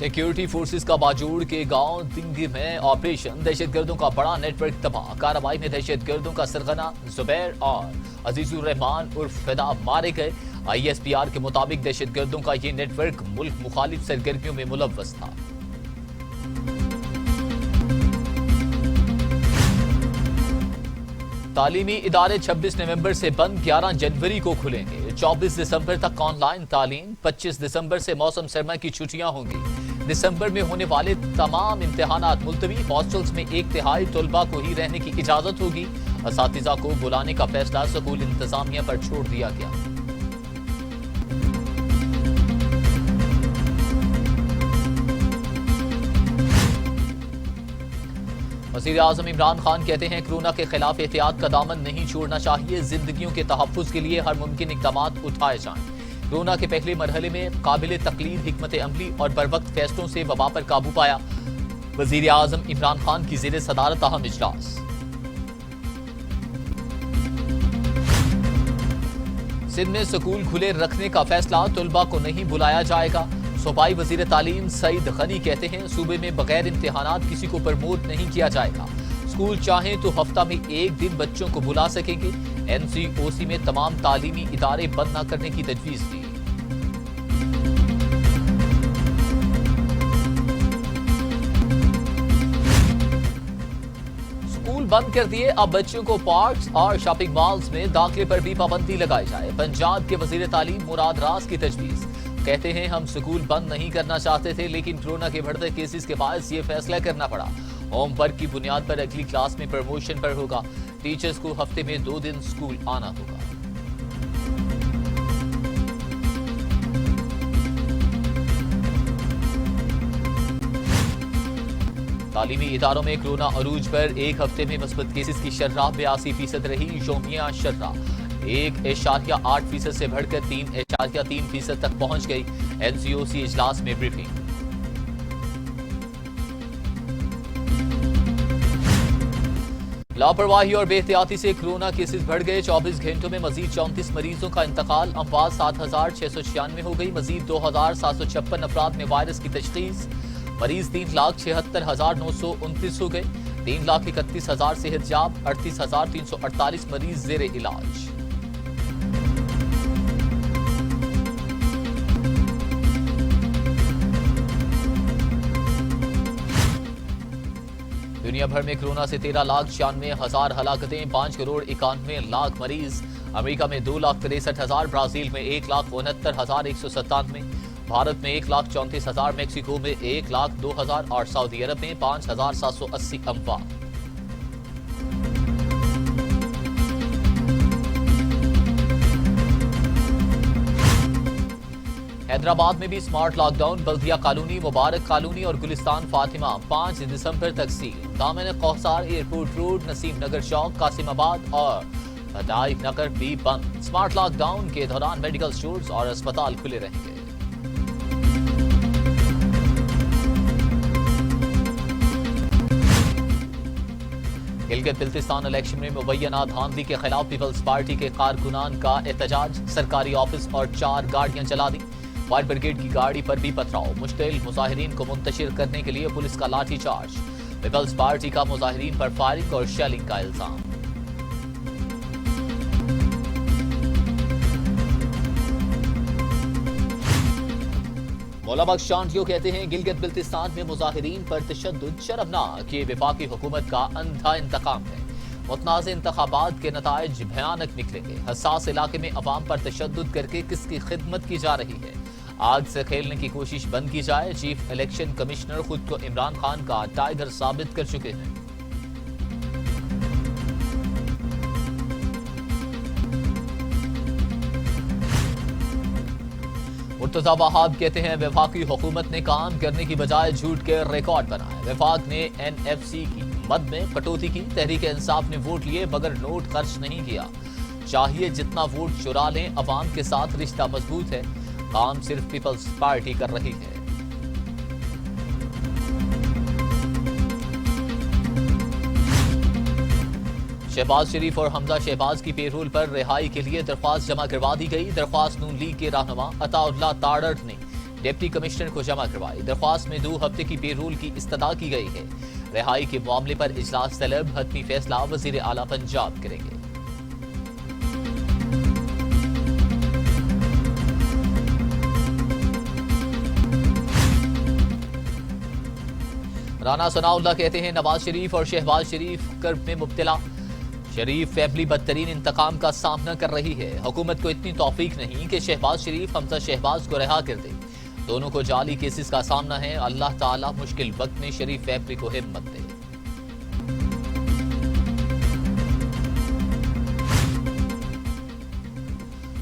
Security forces का बाजूड़ के गांव दिंगी में ऑपरेशन, दहशतगर्दों का बड़ा नेटवर्क तबाह। कार्रवाई में दहशतगर्दों का सरगना जुबैर और अजीजुर रहमान उर्फ फिदा मारे गए। ISPR के मुताबिक दहशतगर्दों का ये नेटवर्क मुल्क मुखालिफ सरगर्मियों में मुलव्वस था। तालीमी इदारे 26 नवंबर से बंद, 11 जनवरी को खुलेंगे। 24 दिसंबर तक ऑनलाइन तालीम, 25 दिसंबर से मौसम सरमा की छुट्टियां होंगी। दिसंबर में होने वाले तमाम इम्तिहानात मुलतवी। हॉस्टल्स में 1/3 तलबा को ही रहने की इजाजत होगी। असातिज़ा को बुलाने का फैसला स्कूल इंतजामिया पर छोड़ दिया गया। वज़ीर आज़म इमरान खान कहते हैं कोरोना के खिलाफ एहतियात का दामन नहीं छोड़ना चाहिए। जिंदगियों के तहफ़्फ़ुज़ के लिए हर मुमकिन इक़दामात उठाए जाएं। कोरोना के पहले मरहले में काबिल तक़लीद हिकमत अमली और बरवक्त फैसलों से वबा पर काबू पाया। वज़ीर आज़म इमरान खान की ज़ेर सदारत अहम इजलास। सिंध में स्कूल खुले रखने का फैसला, तलबा को नहीं बुलाया जाएगा। सूबाई वजीर तालीम सईद गनी कहते हैं सूबे में बगैर इम्तिहानात किसी को प्रमोट नहीं किया जाएगा। स्कूल चाहें तो हफ्ता में एक दिन बच्चों को बुला सकेंगे। NCOC में तमाम तालीमी इदारे बंद न करने की तजवीज दी। स्कूल बंद कर दिए, अब बच्चों को पार्क्स और शॉपिंग मॉल्स में दाखिले पर भी पाबंदी लगाई जाए। पंजाब के वजीर तालीम मुराद रास की तजवीज, कहते हैं हम स्कूल बंद नहीं करना चाहते थे, लेकिन कोरोना के बढ़ते केसेस के बाद ये फैसला करना पड़ा। होमवर्क की बुनियाद पर अगली क्लास में प्रमोशन पर होगा। टीचर्स को हफ्ते में 2 दिन स्कूल आना होगा। तालीमी इदारों में कोरोना अरूज पर एक हफ्ते में मस्बत केसेस की शर्राह 82% रही। योमिया शर्राह 1.8% से बढ़कर 3.3% तक पहुंच गई। NCOC इजलास में ब्रीफिंग। लापरवाही और बेहतियाती से कोरोना केसेस बढ़ गए। 24 घंटों में मजीद 34 मरीजों का इंतकाल। अमवात 7,696 हो गई। मजीद 2,756 अफराद में वायरस की तशखीस। मरीज 3,76,929 हो गए। 3,31,000 सेहतयाब। 38,348 मरीज जेर इलाज। दुनिया भर में कोरोना से 13,96,000 हलाकतें, 5,91,00,000 मरीज। अमेरिका में 2,63,000, ब्राजील में 1,69,197, भारत में 1,34,000, मेक्सिको में 1,02,000 और सऊदी अरब में 5,780 अमवात। हैदराबाद में भी स्मार्ट लॉकडाउन। बल्दिया कॉलोनी, मुबारक कॉलोनी और गुलिस्तान फातिमा 5 दिसंबर तक सील। दामन कौसार, एयरपोर्ट रोड, नसीम नगर चौक, कासिमाबाद और बदाई नगर भी बंद। स्मार्ट लॉकडाउन के दौरान मेडिकल स्टोर्स और अस्पताल खुले रहेंगे। गिलगित बिल्तिस्तान इलेक्शन में मुबैना धांधली के खिलाफ पीपल्स पार्टी के कारकुनान का एहतजाज। सरकारी ऑफिस और 4 गाड़ियां जला दी। फायर ब्रिगेड की गाड़ी पर भी पथराव। मुश्तिल मुजाहिरीन को मुंतशिर करने के लिए पुलिस का लाठीचार्ज। पीपल्स पार्टी का मुजाहिरीन पर फायरिंग और शेलिंग का इल्जाम। मौला बख्श चांटियो कहते हैं गिलगित बिल्तिस्तान में मुजाहिरीन पर तशद्दुद शर्मनाक, ये वफाकी हुकूमत का अंधा इंतकाम है। मुतनाज़ इंतखाबात के नताइज भयानक निकलेंगे। हसास इलाके में अवाम पर तशद्दुद करके किसकी खिदमत की जा रही है। आग से खेलने की कोशिश बंद की जाए। चीफ इलेक्शन कमिश्नर खुद को इमरान खान का टाइगर साबित कर चुके हैं। मुर्तजा वहाब कहते हैं वफाकी हुकूमत ने काम करने की बजाय झूठ के रिकॉर्ड बनाए। वफाक ने NFC की मद में कटौती की। तहरीक इंसाफ ने वोट लिए मगर नोट खर्च नहीं किया। चाहिए जितना वोट चुरा लें, अवाम के साथ रिश्ता मजबूत है। काम सिर्फ पीपल्स पार्टी कर रही है। शहबाज शरीफ और हमजा शहबाज की पेरोल पर रिहाई के लिए दरख्वास्त जमा करवा दी गई। दरख्वास्त नून लीग के रहनुमा अताउल्लाह ताड़र ने डिप्टी कमिश्नर को जमा करवाई। दरख्वास्त में 2 हफ्ते की पेरोल की इस्तदा की गई है। रिहाई के मामले पर इजलास तलब, हतमी फैसला वजीर आला पंजाब करेंगे। राना सनाउल्लाह कहते हैं नवाज शरीफ और शहबाज शरीफ कर्ब में मुब्तला। शरीफ फैमिली बदतरीन इंतकाम का सामना कर रही है। हुकूमत को इतनी तौफीक नहीं कि शहबाज शरीफ हमजा शहबाज को रिहा कर दे। दोनों को जाली केसेस का सामना है। अल्लाह ताला मुश्किल वक्त में शरीफ फैमिली को हिम्मत दे।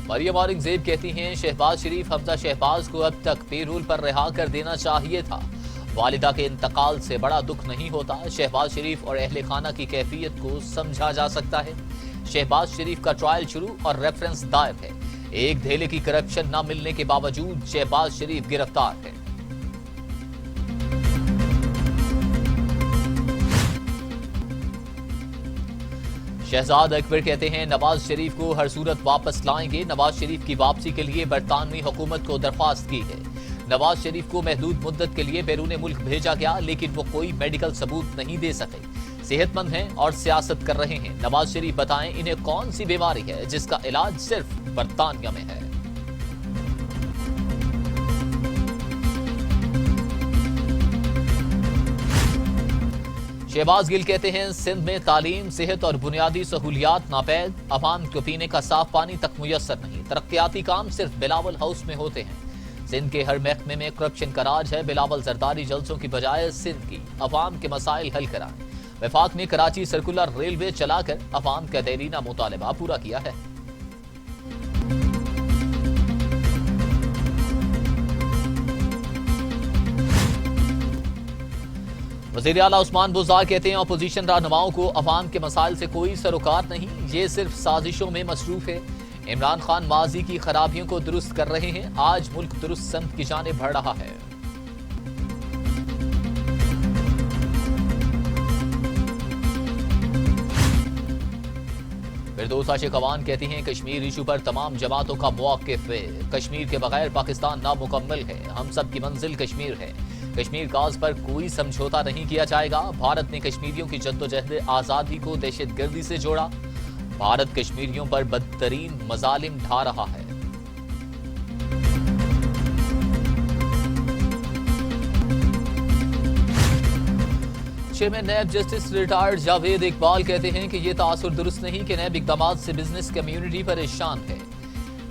मरियम औरंगजेब कहती हैं शहबाज शरीफ हमजा शहबाज को अब तक पेरोल पर रिहा कर देना चाहिए था। वालिदा के इंतकाल से बड़ा दुख नहीं होता। शहबाज शरीफ और अहले खाना की कैफियत को समझा जा सकता है। शहबाज शरीफ का ट्रायल शुरू और रेफरेंस दायर है। एक धेले की करप्शन न मिलने के बावजूद शहबाज शरीफ गिरफ्तार है। शहजाद अकबर कहते हैं नवाज शरीफ को हर सूरत वापस लाएंगे। नवाज शरीफ की वापसी के लिए बरतानवी हुकूमत को दरख्वास्त की है। नवाज शरीफ को महदूद मुद्दत के लिए बैरून मुल्क भेजा गया, लेकिन वो कोई मेडिकल सबूत नहीं दे सके। सेहतमंद हैं और सियासत कर रहे हैं। नवाज शरीफ बताएं इन्हें कौन सी बीमारी है जिसका इलाज सिर्फ बरतानिया में है। शहबाज गिल कहते हैं सिंध में तालीम, सेहत और बुनियादी सहूलियात नापैद। अवाम को पीने का साफ पानी तक मुयस्सर नहीं। तरक्याती काम सिर्फ बिलावल हाउस में होते हैं। सिंध के हर महकमे में करप्शन का राज है। बिलावल जरदारी जलसों की बजाय सिंध की अवाम के मसाइल हल कराएं। वफाक ने कराची सर्कुलर रेलवे चलाकर अवाम का देरीना मुतालबा पूरा किया है। वज़ीर आला उस्मान बुज़दार कहते हैं अपोजिशन रहनुमाओं को अवाम के मसाइल से कोई सरोकार नहीं, ये सिर्फ साजिशों में मसरूफ है। इमरान खान माजी की खराबियों को दुरुस्त कर रहे हैं। आज मुल्क दुरुस्त सम्त की जानिब बढ़ रहा है। फिरदौस आशिक अवान कहती हैं कश्मीर इशू पर तमाम जमातों का मौक़िफ़ है। कश्मीर के बगैर पाकिस्तान नामुकम्मल है। हम सब की मंजिल कश्मीर है। कश्मीर काज पर कोई समझौता नहीं किया जाएगा। भारत ने कश्मीरियों की जद्दोजहद आज़ादी को दहशतगर्दी से जोड़ा। भारत कश्मीरियों पर बदतरीन मजालिम ढा रहा है। Chairman NAB justice retired Javed Iqbal कहते हैं कि यह तासुर दुरुस्त नहीं कि नैब इकदामात से बिजनेस कम्युनिटी परेशान है।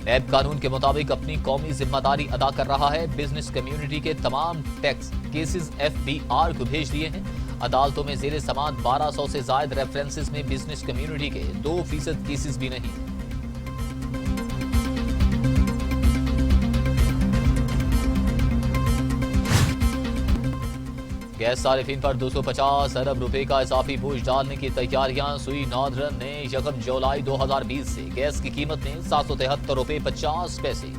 नैब कानून के मुताबिक अपनी कौमी जिम्मेदारी अदा कर रहा है। बिजनेस कम्युनिटी के तमाम टैक्स केसेस FBR को भेज दिए हैं। अदालतों में जेर समाअत 1200 से जायद रेफरेंसेस में बिजनेस कम्युनिटी के 2% केसेस भी नहीं। गैस सारिफिन पर 250 अरब रुपए का इजाफी बोझ डालने की तैयारियां। सुई नॉर्दर्न ने 1 जुलाई 2020 से गैस की कीमत में 773 रुपए 50 पैसे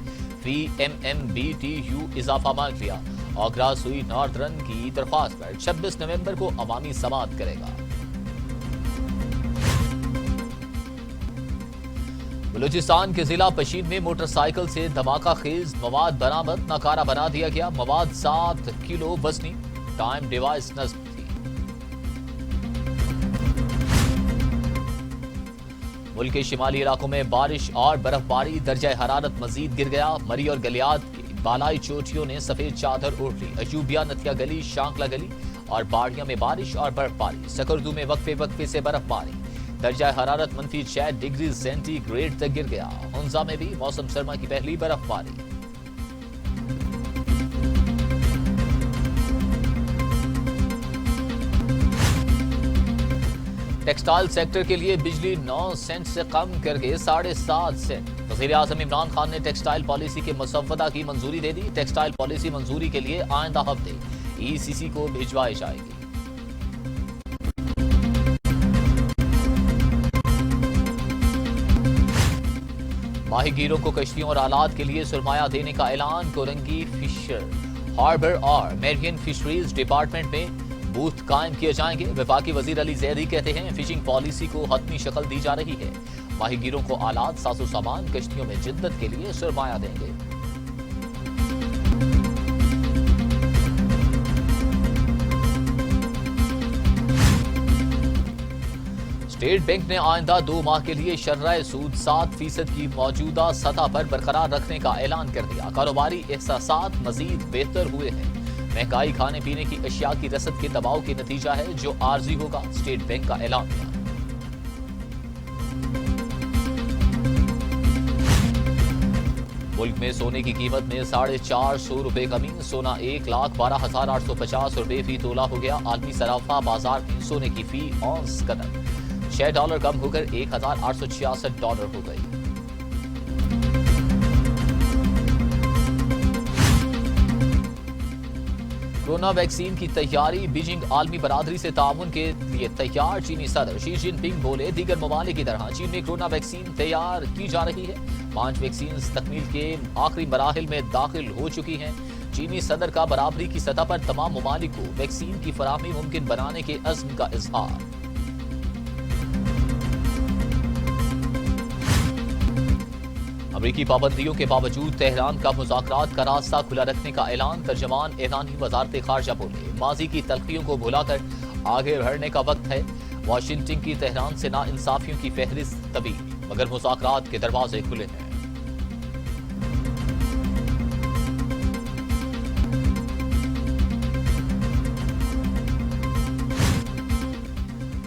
फी MMBTU इजाफा मांग लिया। आगरा सुई नॉर्दर्न की दरख्वास्त पर 26 नवंबर को अवामी समाअत करेगा। बलूचिस्तान के जिला पशीन में मोटरसाइकिल से धमाका खेज मवाद बरामद। नकारा बना दिया गया। मवाद 7 किलो वजनी टाइम डिवाइस नस्ब थी। मुल्क के शिमाली इलाकों में बारिश और बर्फबारी। दर्जा हरारत मजीद गिर गया। मरी और गलियात की बालाई चोटियों ने सफेद चादर ओढ़ ली। अयूबिया, नथिया गली, शांकला गली और बाड़िया में बारिश और बर्फबारी। सकरदू में वक्फे वक्फे से बर्फबारी। दर्जा हरारत -6 डिग्री सेंटीग्रेड तक गिर गया। हुंजा में भी मौसम सरमा की पहली बर्फबारी। टेक्सटाइल सेक्टर के लिए बिजली 9 सेंट से कम करके 7.5 सेंट। वज़ीर आज़म इमरान खान ने टेक्सटाइल पॉलिसी के मसवदा की मंजूरी दे दी। टेक्सटाइल पॉलिसी मंजूरी के लिए आइंदा हफ्ते ECC को भिजवाई जाएगी। माहीगीरों को कश्तियों और आलात के लिए सुरमाया देने का ऐलान। कोरंगी फिशर हार्बर और मेरियन फिशरीज डिपार्टमेंट में बूथ कायम किए जाएंगे। वफाकी वजीर अली जैदी कहते हैं फिशिंग पॉलिसी को हतमी शक्ल दी जा रही है। माहीगीरों को आलात, साजो सामान कश्तियों में जिद्दत के लिए सुरमाया देंगे। स्टेट बैंक ने आइंदा 2 माह के लिए शर्राए सूद 7% की मौजूदा सतह पर बरकरार रखने का ऐलान कर दिया। कारोबारी एहसासात मजीद बेहतर हुए हैं। महंगाई खाने पीने की अशिया की रसद के दबाव के नतीजा है जो आर्जी होगा, स्टेट बैंक का ऐलान किया। मुल्क में सोने की कीमत में 450 रुपए कमी। सोना 1,12,850 रुपए फी तोला हो गया। आलमी सराफा बाजार में सोने की फी औंस कदर $6 कम होकर $1,866 हो गई। कोरोना वैक्सीन की तैयारी। बीजिंग आलमी बरादरी से ताउन के लिए तैयार। चीनी सदर शी जिनपिंग बोले, दीगर ममालिक की तरह चीन में कोरोना वैक्सीन तैयार की जा रही है। 5 वैक्सीन तकमील के आखिरी मराहिल में दाखिल हो चुकी हैं। चीनी सदर का बराबरी की सतह पर तमाम ममालिक को वैक्सीन की फराहमी मुमकिन बनाने के अज़्म का इजहार। अमरीकी पाबंदियों के बावजूद तेहरान का मुज़ाकरात का रास्ता खुला रखने का ऐलान। तर्जमान ईरानी वज़ारत ख़ारजा बोले, माजी की तलखियों को भुलाकर आगे बढ़ने का वक्त है। वाशिंगटन की तेहरान से नाइंसाफियों की फहरिस्त तवील, मगर मुज़ाकरात के दरवाजे खुले हैं।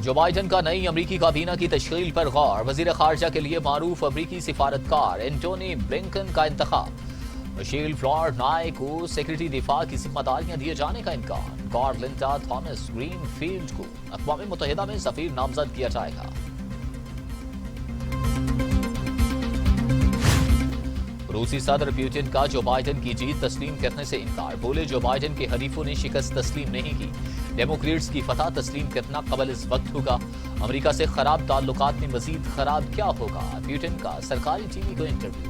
जो बाइडन का नई अमरीकी काबीना की तश्कील पर गौर। वजीर खारजा के लिए मारूफ अमरीकी सिफारतकार एंटोनी ब्लिंकन का इंतखाब। मिशेल फ्लॉर्नाय को सेक्रेटरी दिफा की जिम्मेदारियां दिए जाने का इम्कान। कार्लिंटा थॉमस ग्रीनफील्ड को अक़वाम मुत्तहिदा में सफीर नामजद किया जाएगा। रूसी सदर पुतिन का जो बाइडन की जीत तस्लीम करने से इनकार। बोले, जो बाइडन के हरीफों ने शिकस्त तस्लीम नहीं की। डेमोक्रेट्स की फतह तस्लीम करना कबल इस वक्त होगा। अमेरिका से खराब ताल्लुकात में मजीद खराब क्या होगा। पुतिन का सरकारी टीवी को इंटरव्यू।